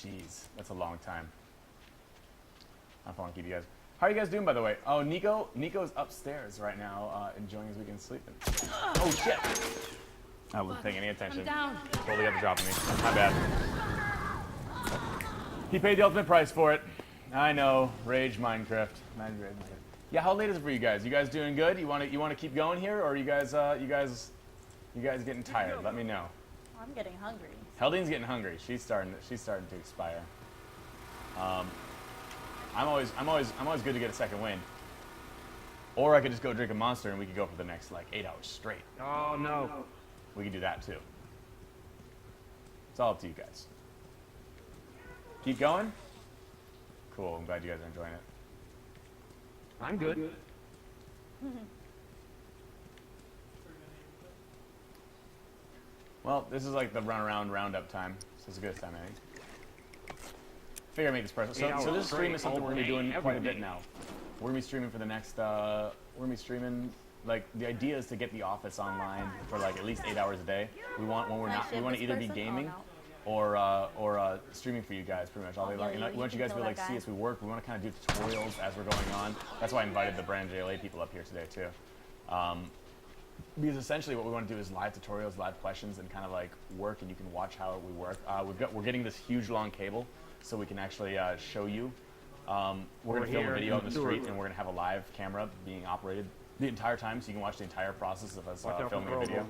Jeez, that's a long time. I don't want to keep you guys. How are you guys doing, by the way? Oh, Nico's upstairs right now, enjoying his weekend sleeping. Oh shit! I wasn't paying any attention. Totally got the drop on me. My bad. He paid the ultimate price for it. I know. Rage Minecraft. Yeah, how late is it for you guys? You guys doing good? You want to keep going here, or you guys getting tired? Let me know. I'm getting hungry. Heldine's getting hungry. She's starting to expire. I'm always good to get a second wind. Or I could just go drink a Monster and we could go for the next like 8 hours straight. Oh no. We could do that too. It's all up to you guys. Keep going? Cool, I'm glad you guys are enjoying it. I'm good. Well, this is like the roundup time, so it's a good time, I think. Figure I'd make this personal. So this stream is something we're gonna be doing quite a bit now. We're gonna be streaming for the next. We're gonna be streaming. Like the idea is to get The Office online for like at least 8 hours a day. We want when we're not. We want to either be gaming, or streaming for you guys pretty much all day long. And we want you guys to be able to see us we work. We want to kind of do tutorials as we're going on. That's why I invited the Brand JLA people up here today too. Because essentially what we want to do is live tutorials, live questions, and kind of like work, and you can watch how we work. We're getting this huge long cable, so we can actually show you. We're going to film a video on the street, and we're going to have a live camera being operated the entire time, so you can watch the entire process of us filming a video.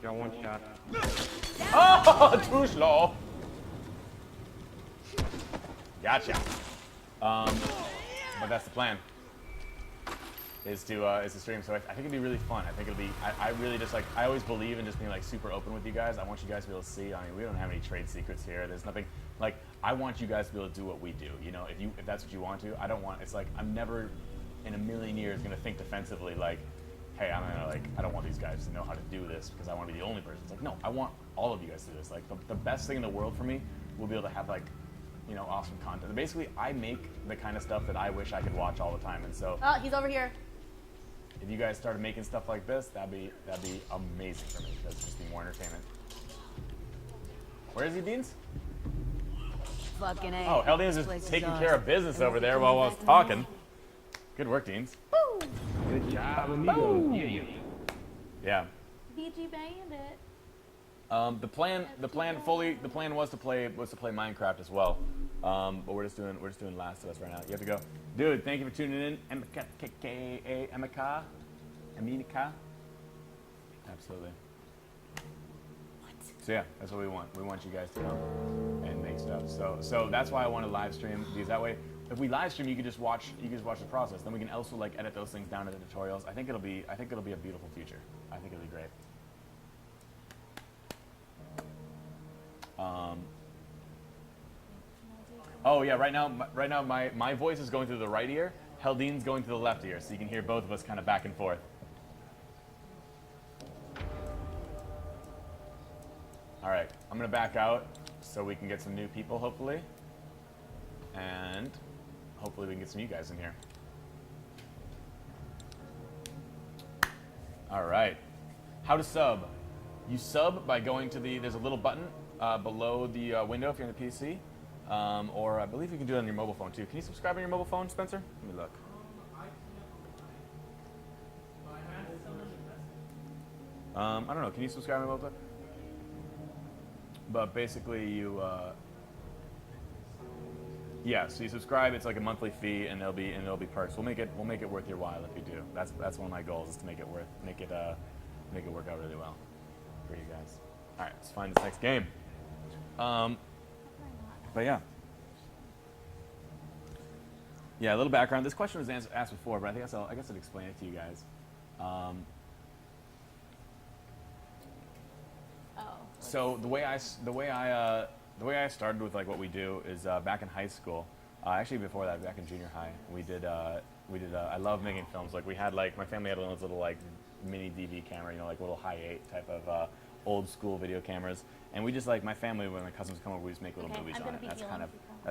Got one shot. Oh, too slow. Gotcha. But that's the plan. Is to stream. So I think it'd be really fun. I think it'll be. I really just like. I always believe in just being like super open with you guys. I want you guys to be able to see. I mean, we don't have any trade secrets here. There's nothing. Like, I want you guys to be able to do what we do. You know, if that's what you want to. I don't want. It's like I'm never, in a million years, gonna think defensively like, hey, I don't want these guys to know how to do this because I want to be the only person. It's like, no, I want all of you guys to do this. Like the best thing in the world for me will be able to have like, you know, awesome content. And basically, I make the kind of stuff that I wish I could watch all the time. And so. Oh, he's over here. If you guys started making stuff like this, that'd be amazing for me. That'd just be more entertainment. Where is he, Beans? Fucking A. Oh, Heldine's just taking care of business over there while I was talking. Good work, Deans. Good job, amigo. Yeah. BG Bandit. The plan was to play Minecraft as well. But we're just doing Last of Us right now. You have to go, dude. Thank you for tuning in, Emika. Absolutely. So yeah, that's what we want. We want you guys to come and make stuff. So that's why I want to live stream, because that way, if we live stream, you can just watch the process. Then we can also like edit those things down into tutorials. I think it'll be a beautiful future. I think it'll be great. Oh yeah, right now my voice is going through the right ear. Heldine's going through the left ear, so you can hear both of us kind of back and forth. All right, I'm gonna back out so we can get some new people, hopefully, and hopefully we can get some of you guys in here. All right, how to sub? You sub by going to there's a little button below the window if you're on the PC, or I believe you can do it on your mobile phone too. Can you subscribe on your mobile phone, Spencer? Let me look. I don't know. Can you subscribe on your mobile phone? But basically, yeah. So you subscribe. It's like a monthly fee, and there'll be perks. We'll make it worth your while if you do. That's one of my goals is to make it work out really well for you guys. All right, let's find this next game. But yeah. Yeah, a little background. This question was asked before, but I guess I'll explain it to you guys. So the way I started with like what we do is back in high school. Actually, before that, back in junior high, we did. I love making films. Like we had like my family had one of those little like mini DV camera, you know, like little Hi8 type of old school video cameras. And we just like my family when my cousins come over, we just make little movies on it. That's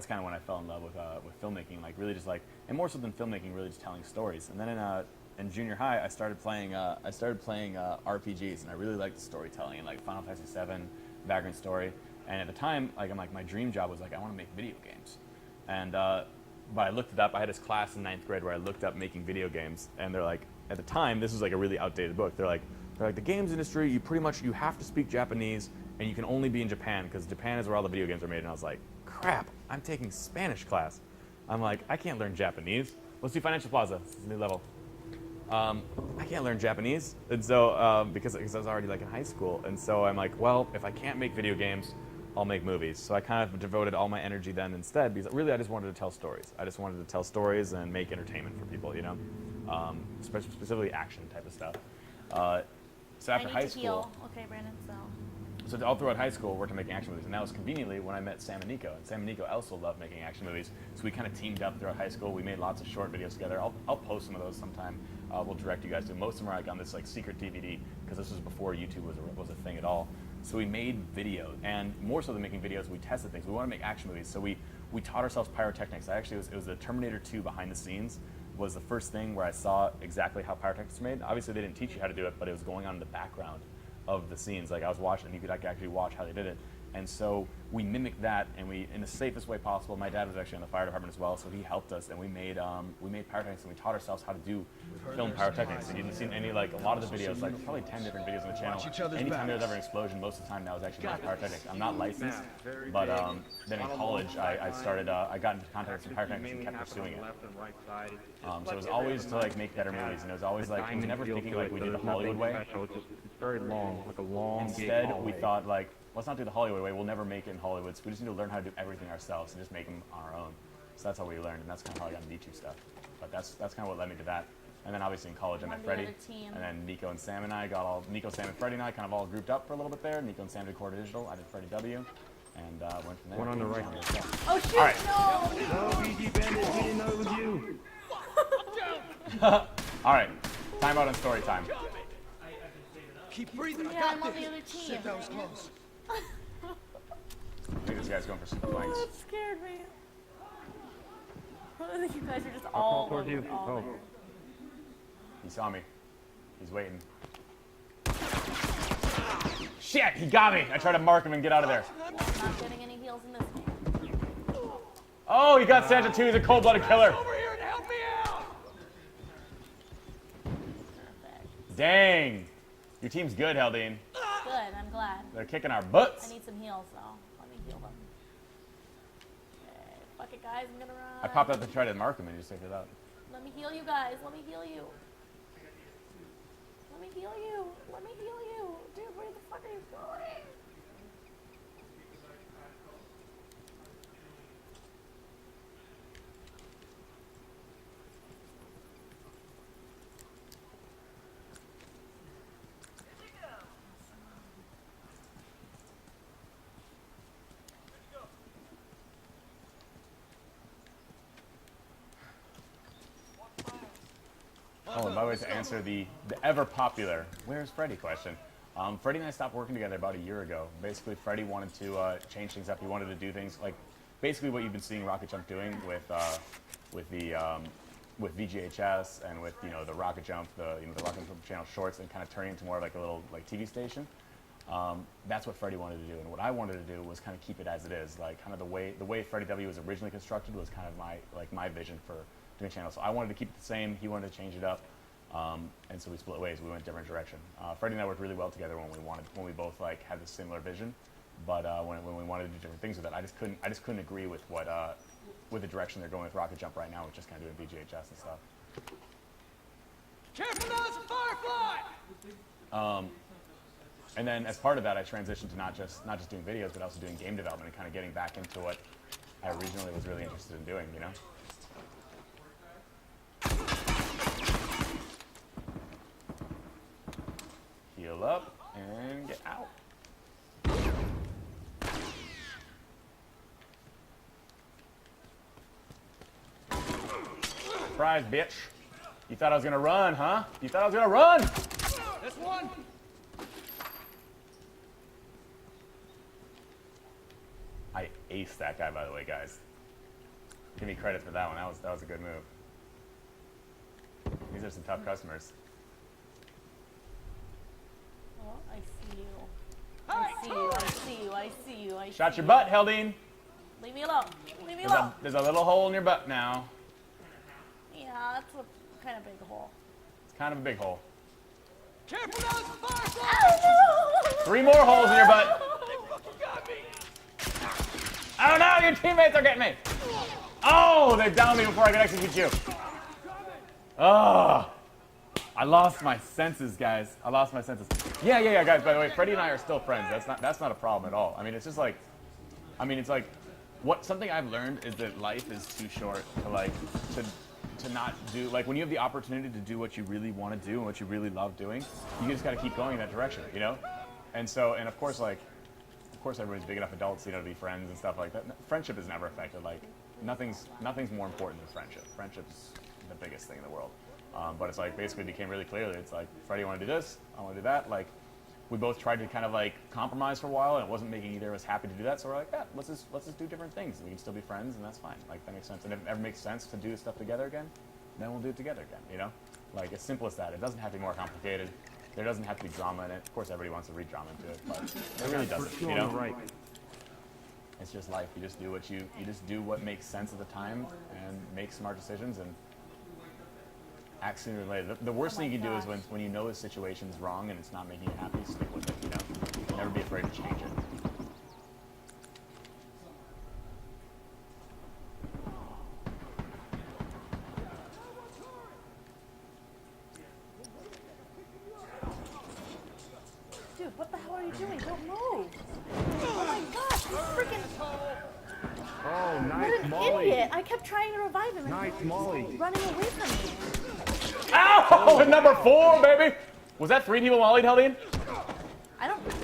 kind of when I fell in love with filmmaking. Like really just like, and more so than filmmaking, really just telling stories. And then in junior high, I started playing RPGs, and I really liked the storytelling, and like Final Fantasy VII, Vagrant Story. And at the time, like I'm like my dream job was like I want to make video games, and but I looked it up. I had this class in 9th grade where I looked up making video games, and they're like, at the time, this was like a really outdated book. They're like the games industry, you have to speak Japanese, and you can only be in Japan because Japan is where all the video games are made. And I was like, crap, I'm taking Spanish class. I'm like, I can't learn Japanese. Let's do Financial Plaza. This is a new level. I can't learn Japanese, and so because I was already like in high school, and so I'm like, well, if I can't make video games, I'll make movies. So I kind of devoted all my energy then instead, because really I just wanted to tell stories. I just wanted to tell stories and make entertainment for people, you know, specifically action type of stuff. So after high school, heal. Okay, Brandon. so all throughout high school, I worked on making action movies, and that was conveniently when I met Sam and Nico. And Sam and Nico also loved making action movies, so we kind of teamed up throughout high school. We made lots of short videos together. I'll post some of those sometime. We'll direct you guys to. Most of them are like on this like secret DVD, because this was before YouTube was a thing at all. So we made videos, and more so than making videos, we tested things. We want to make action movies, so we taught ourselves pyrotechnics. It was the Terminator 2 behind the scenes was the first thing where I saw exactly how pyrotechnics are made. Obviously, they didn't teach you how to do it, but it was going on in the background of the scenes. Like I was watching, and you could actually watch how they did it. And so we mimicked that, and we, in the safest way possible. My dad was actually in the fire department as well, so he helped us, and we made pyrotechnics, and we taught ourselves how to do film pyrotechnics. And you've seen any, like a lot of the videos, like probably 10 different videos on the channel. Anytime there's ever an explosion, most of the time that was actually my pyrotechnics. I'm not licensed, but then in college I started, I got into contact with some pyrotechnics and kept pursuing it. So it was always to like make better movies, and it was always like, it was never thinking like we did the Hollywood way. It's very long, like a long. Instead, we thought like, let's not do the Hollywood way. We'll never make it in Hollywood. So we just need to learn how to do everything ourselves and just make them on our own. So that's how we learned, and that's kind of how I got into YouTube stuff. But that's kind of what led me to that. And then obviously in college I met Freddie, and then Nico and Sam and I Nico, Sam, and Freddie and I kind of all grouped up for a little bit there. Nico and Sam did Core Digital. I did Freddie W, and went from there. One on the right. Oh shoot! All right. No! No, BG Bandit, we didn't know it was you. All right, time out and story time. Keep breathing. Yeah, I'm on the other team. Shit, that was close. I think this guy's going for super Oh, flanks. that scared me. I think you guys are just I'll all call towards over, you. all Oh. over. He saw me. He's waiting. Shit, he got me. I tried to mark him and get out of there. I'm not getting any heals in this game. Oh, he got Santa too. He's a cold-blooded killer. Over here and help me out. Perfect. Dang. Your team's good, Haldane. Good, I'm glad. They're kicking our I butts. need some heals though. Let me heal them. Okay, fuck it guys, I'm gonna run. I popped up to try to mark him and he just picked it up. Let me heal you guys. Let me heal you. Let me heal you. Let me heal you. Dude, where the fuck are you going? Oh, and by the way, to answer the ever popular "Where's Freddy?" question, Freddie and I stopped working together about a year ago. Basically, Freddie wanted to change things up. He wanted to do things like basically what you've been seeing Rocket Jump doing with VGHS and with the Rocket Jump, the Rocket Jump channel shorts, and kind of turning into more of like a little like TV station. That's what Freddie wanted to do, and what I wanted to do was kind of keep it as it is, like kind of the way Freddie W was originally constructed was kind of my vision for doing a channel. So I wanted to keep it the same. He wanted to change it up, and so we split ways. We went a different direction. Freddie and I worked really well together when we both like had this similar vision, but when we wanted to do different things with it, I just couldn't agree with what with the direction they're going with Rocket Jump right now, which is kind of doing VGHS and stuff. Careful now, it's a firefly! And then as part of that, I transitioned to not just doing videos, but also doing game development and kind of getting back into what I originally was really interested in doing, Heal up and get out. Surprise, bitch. You thought I was gonna run, huh? You thought I was gonna run? This one! I aced that guy, by the way, guys. Give me credit for that one. That was a good move. These are some tough customers. Oh, I see you. I see you. I see you. I see you. I Shot see your you. butt, Heldine. Leave me alone. Leave me alone. There's a little hole in your butt now. Yeah, that's a kind of big hole. It's kind of a big hole. Careful now, it's a firefly! Oh, no! 3 more holes in your butt. You got me! Oh no, your teammates are getting me. Oh, they downed me before I could execute you. Oh, I lost my senses, guys. I lost my senses. Yeah, guys. By the way, Freddie and I are still friends. That's not a problem at all. I mean, it's just like, it's like, something I've learned is that life is too short to like to not do, like, when you have the opportunity to do what you really want to do and what you really love doing, you just got to keep going in that direction, you know? And so, and of course, everybody's big enough adults, you know, to be friends and stuff like that. Friendship is never affected. Like, nothing's more important than friendship. Friendship's the biggest thing in the world. But it's like, basically became really clear that it's like, Freddie, you want to do this? I want to do that. Like, we both tried to kind of like compromise for a while, and it wasn't making either of us happy to do that. So we're like, yeah, let's just do different things. We can still be friends, and that's fine. Like, that makes sense. And if it ever makes sense to do this stuff together again, then we'll do it together again. You know, like, as simple as that. It doesn't have to be more complicated. There doesn't have to be drama in it. Of course, everybody wants to read drama into it, but it really doesn't. You know, Right. it's just life. You just do what makes sense at the time, and make smart decisions, and act sooner or later. The worst thing you can do is when you know the situation's wrong and it's not making you happy, stick with it, you know? Never be afraid to change it. Dude, what the hell are you doing? Don't move. Oh my gosh, you freaking... Oh, What nice an Molly. idiot. I kept trying to revive him and Nice he was Molly. running away from me. Ow! Number 4, baby! Was that 3 people mollied, Heldine?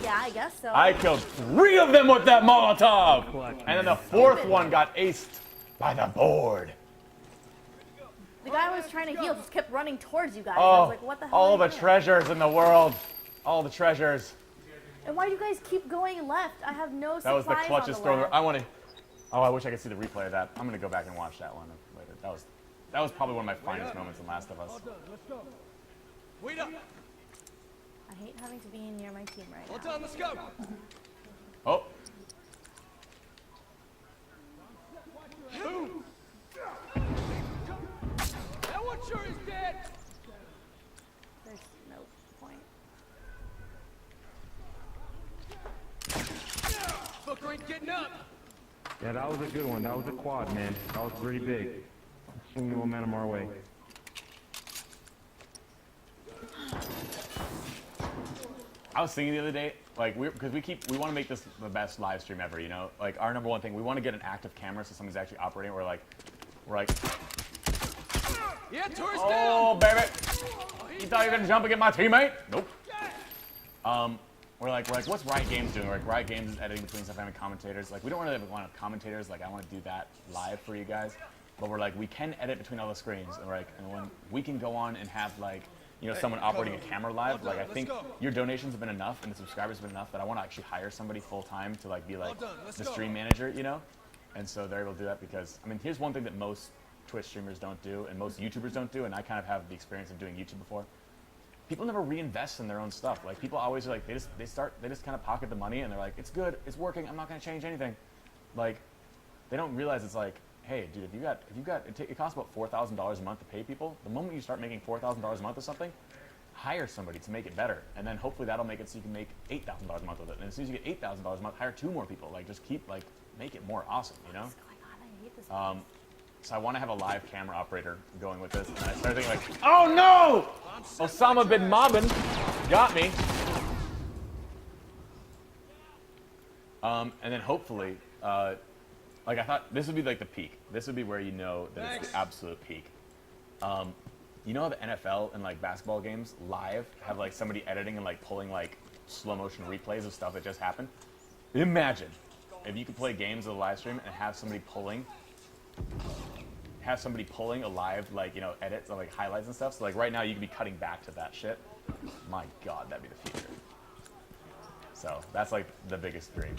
Yeah, I guess so. I killed 3 of them with that Molotov! And then the 4th one got aced by the board. The guy I was trying to heal just kept running towards you guys. I Oh, was like, what the hell all are the you doing? treasures in the world. All the treasures. And why do you guys keep going left? I have no That was the supplies on clutchest the throw. left. I want to. Oh, I wish I could see the replay of that. I'm gonna go back and watch that one later. That was probably one of my finest moments in Last of Us. All done, let's go. Wait up! I hate having to be near my team right All now. done, let's go! Oh, That one sure is dead! There's no point. Fucker ain't getting up! Yeah, that was a good one. That was a quad, man. That was pretty big. Swing the momentum our way. I was thinking the other day, like, because we want to make this the best live stream ever, you know? Like, our number one thing, we want to get an active camera so somebody's actually operating. We're like, Yeah, tourist oh, down! baby, you thought you were gonna jump and get my teammate? Nope. We're like, what's Riot Games doing? Like, Riot Games is editing between stuff, having commentators. Like, we don't really want commentators. Like, I want to do that live for you guys. But we're like, we can edit between all the screens. And we're like, and when we can go on and have, like, you know, someone operating a camera live. Like, I think your donations have been enough and the subscribers have been enough that I want to actually hire somebody full time to, like, be like the stream manager, you know? And so they're able to do that because, I mean, here's one thing that most Twitch streamers don't do and most YouTubers don't do, and I kind of have the experience of doing YouTube before. People never reinvest in their own stuff. Like, people always are like, they just kind of pocket the money and they're like, it's good, it's working, I'm not going to change anything. Like, they don't realize it's like, hey, dude, it costs about $4,000 a month to pay people. The moment you start making $4,000 a month or something, hire somebody to make it better. And then hopefully that'll make it so you can make $8,000 a month with it. And as soon as you get $8,000 a month, hire 2 more people. Like, just keep, like, make it more awesome, you know? What's going on? I hate this. So I want to have a live camera operator going with this. And I started thinking like, oh no! Osama bin Laden got me. And then hopefully, like I thought this would be like the peak. This would be where you know that it's the absolute peak. You know how the NFL and like basketball games live have like somebody editing and like pulling like slow motion replays of stuff that just happened? Imagine if you could play games of the live stream and have somebody pulling a live, like, you know, edits or like highlights and stuff. So like right now you could be cutting back to that shit. My God, that'd be the future. So that's like the biggest dream.